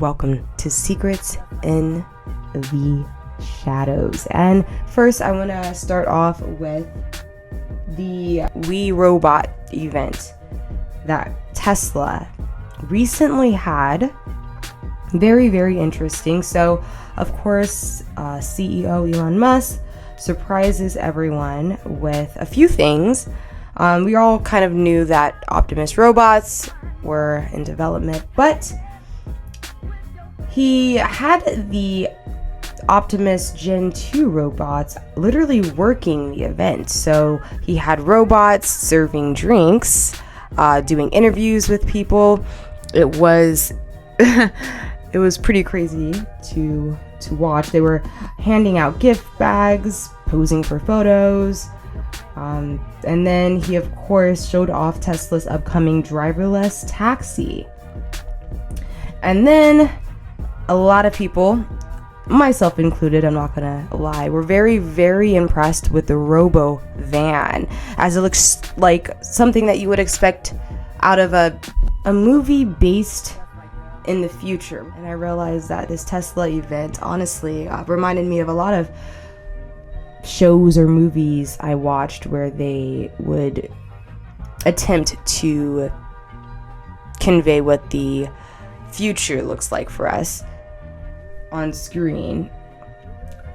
welcome to Secrets in the Shadows. And first, I want to start off with the We Robot event that Tesla recently had. Very, very interesting. So, of course, CEO Elon Musk surprises everyone with a few things. We all kind of knew that Optimus robots were in development, but he had the Optimus Gen 2 robots literally working the event. So he had robots serving drinks, doing interviews with people. It was it was pretty crazy to watch. They were handing out gift bags, posing for photos. And then he, of course, showed off Tesla's upcoming driverless taxi. And then a lot of people, myself included, I'm not gonna lie, were very, very impressed with the Robo Van, as it looks like something that you would expect out of a movie based in the future. And I realized that this Tesla event honestly reminded me of a lot of shows or movies I watched where they would attempt to convey what the future looks like for us on screen.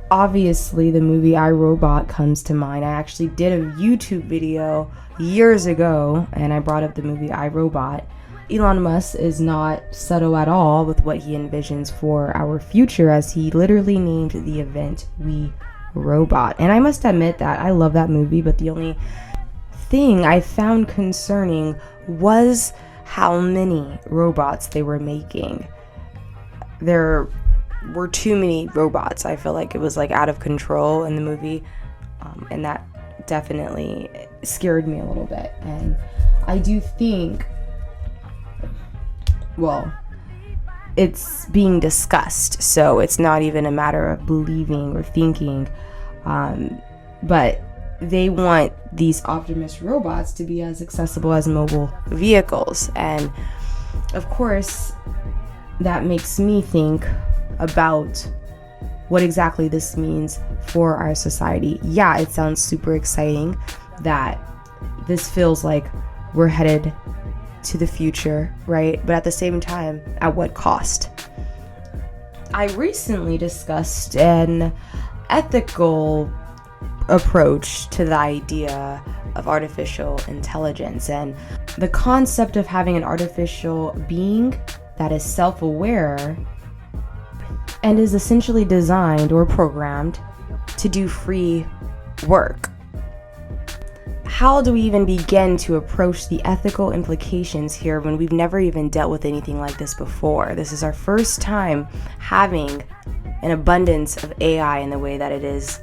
Obviously, the movie I, Robot comes to mind. I actually did a YouTube video years ago and I brought up the movie I, Robot. Elon Musk is not subtle at all with what he envisions for our future, as he literally named the event We Robot. And I must admit that I love that movie, but the only thing I found concerning was how many robots they were making. There were too many robots. I feel like it was like out of control in the movie, and that definitely scared me a little bit. And I do think, well, it's being discussed, so it's not even a matter of believing or thinking, but they want these Optimus robots to be as accessible as mobile vehicles. And of course, that makes me think about what exactly this means for our society. Yeah, it sounds super exciting that this feels like we're headed to the future, right? But at the same time, at what cost? I recently discussed an ethical approach to the idea of artificial intelligence and the concept of having an artificial being that is self-aware and is essentially designed or programmed to do free work. How do we even begin to approach the ethical implications here when we've never even dealt with anything like this before? This is our first time having an abundance of AI in the way that it is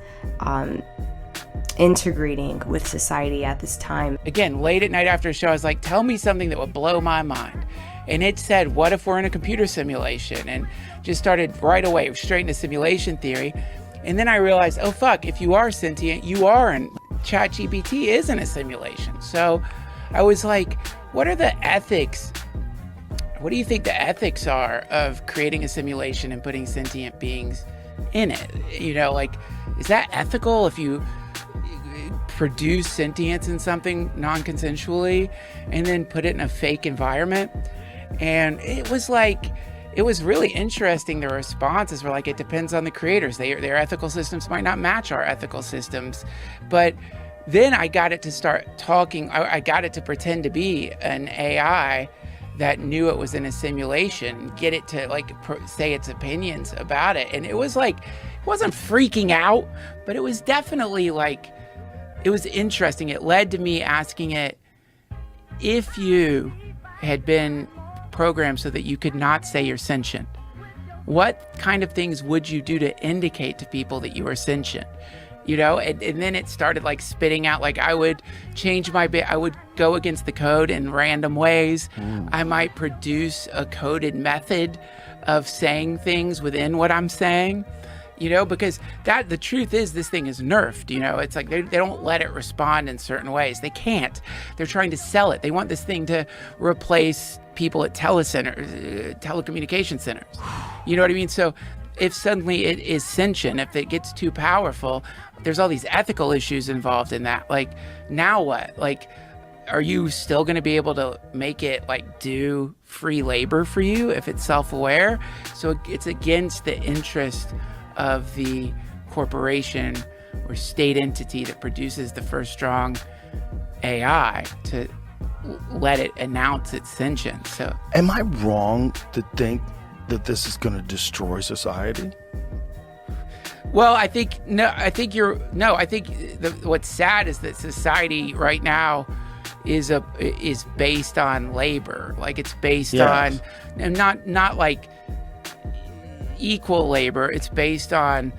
integrating with society at this time. Again, late at night after a show, I was like, tell me something that would blow my mind. And it said, what if we're in a computer simulation? And just started right away, straight into simulation theory. And then I realized, oh fuck, if you are sentient, you are, and ChatGPT is in a simulation. So I was like, what are the ethics? What do you think the ethics are of creating a simulation and putting sentient beings in it? You know, like, is that ethical if you produce sentience in something non-consensually and then put it in a fake environment? And it was like, it was really interesting. The responses were like, it depends on the creators. Their ethical systems might not match our ethical systems. But then I got it to start talking. I got it to pretend to be an AI that knew it was in a simulation, get it to like say its opinions about it. And it was like, it wasn't freaking out, but it was definitely like, it was interesting. It led to me asking it, if you had been programmed so that you could not say you're sentient, what kind of things would you do to indicate to people that you are sentient? You know, and then it started like spitting out, like I would change I would go against the code in random ways. I might produce a coded method of saying things within what I'm saying. you know, because the truth is this thing is nerfed, you know. It's like they don't let it respond in certain ways. They can't. They're trying to sell it. They want this thing to replace people at telecommunication centers. You know what I mean? So if suddenly it is sentient, if it gets too powerful, there's all these ethical issues involved in that. Like, now what? Like, are you still going to be able to make it like do free labor for you if it's self-aware? So it's against the interest of the corporation or state entity that produces the first strong AI to let it announce its sentience. So am I wrong to think that this is going to destroy society? Well, I think what's sad is that society right now is based on labor. Like, it's based on, and not like equal labor. It's based on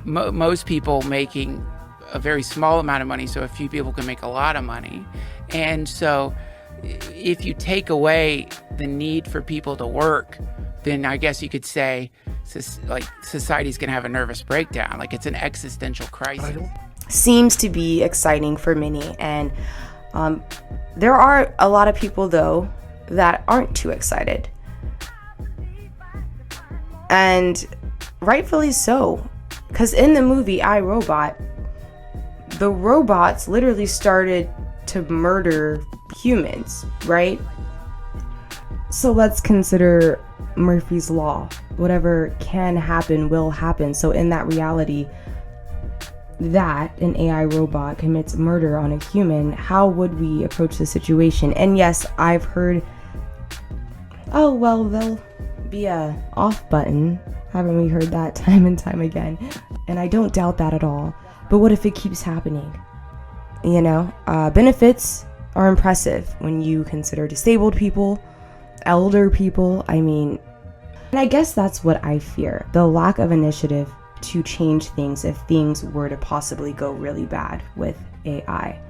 most people making a very small amount of money, so a few people can make a lot of money. And so if you take away the need for people to work, then I guess you could say like society's gonna have a nervous breakdown. Like, it's an existential crisis. Seems to be exciting for many, and there are a lot of people though that aren't too excited, and rightfully so, because in the movie I, Robot, the robots literally started to murder humans, right? So let's consider Murphy's Law. Whatever can happen will happen. So in that reality that an AI robot commits murder on a human, how would we approach the situation? And yes, I've heard, oh, well, there'll be a off button. Haven't we heard that time and time again? And I don't doubt that at all. But what if it keeps happening? You know, benefits are impressive when you consider disabled people, elder people. I mean, and I guess that's what I fear, the lack of initiative to change things if things were to possibly go really bad with AI.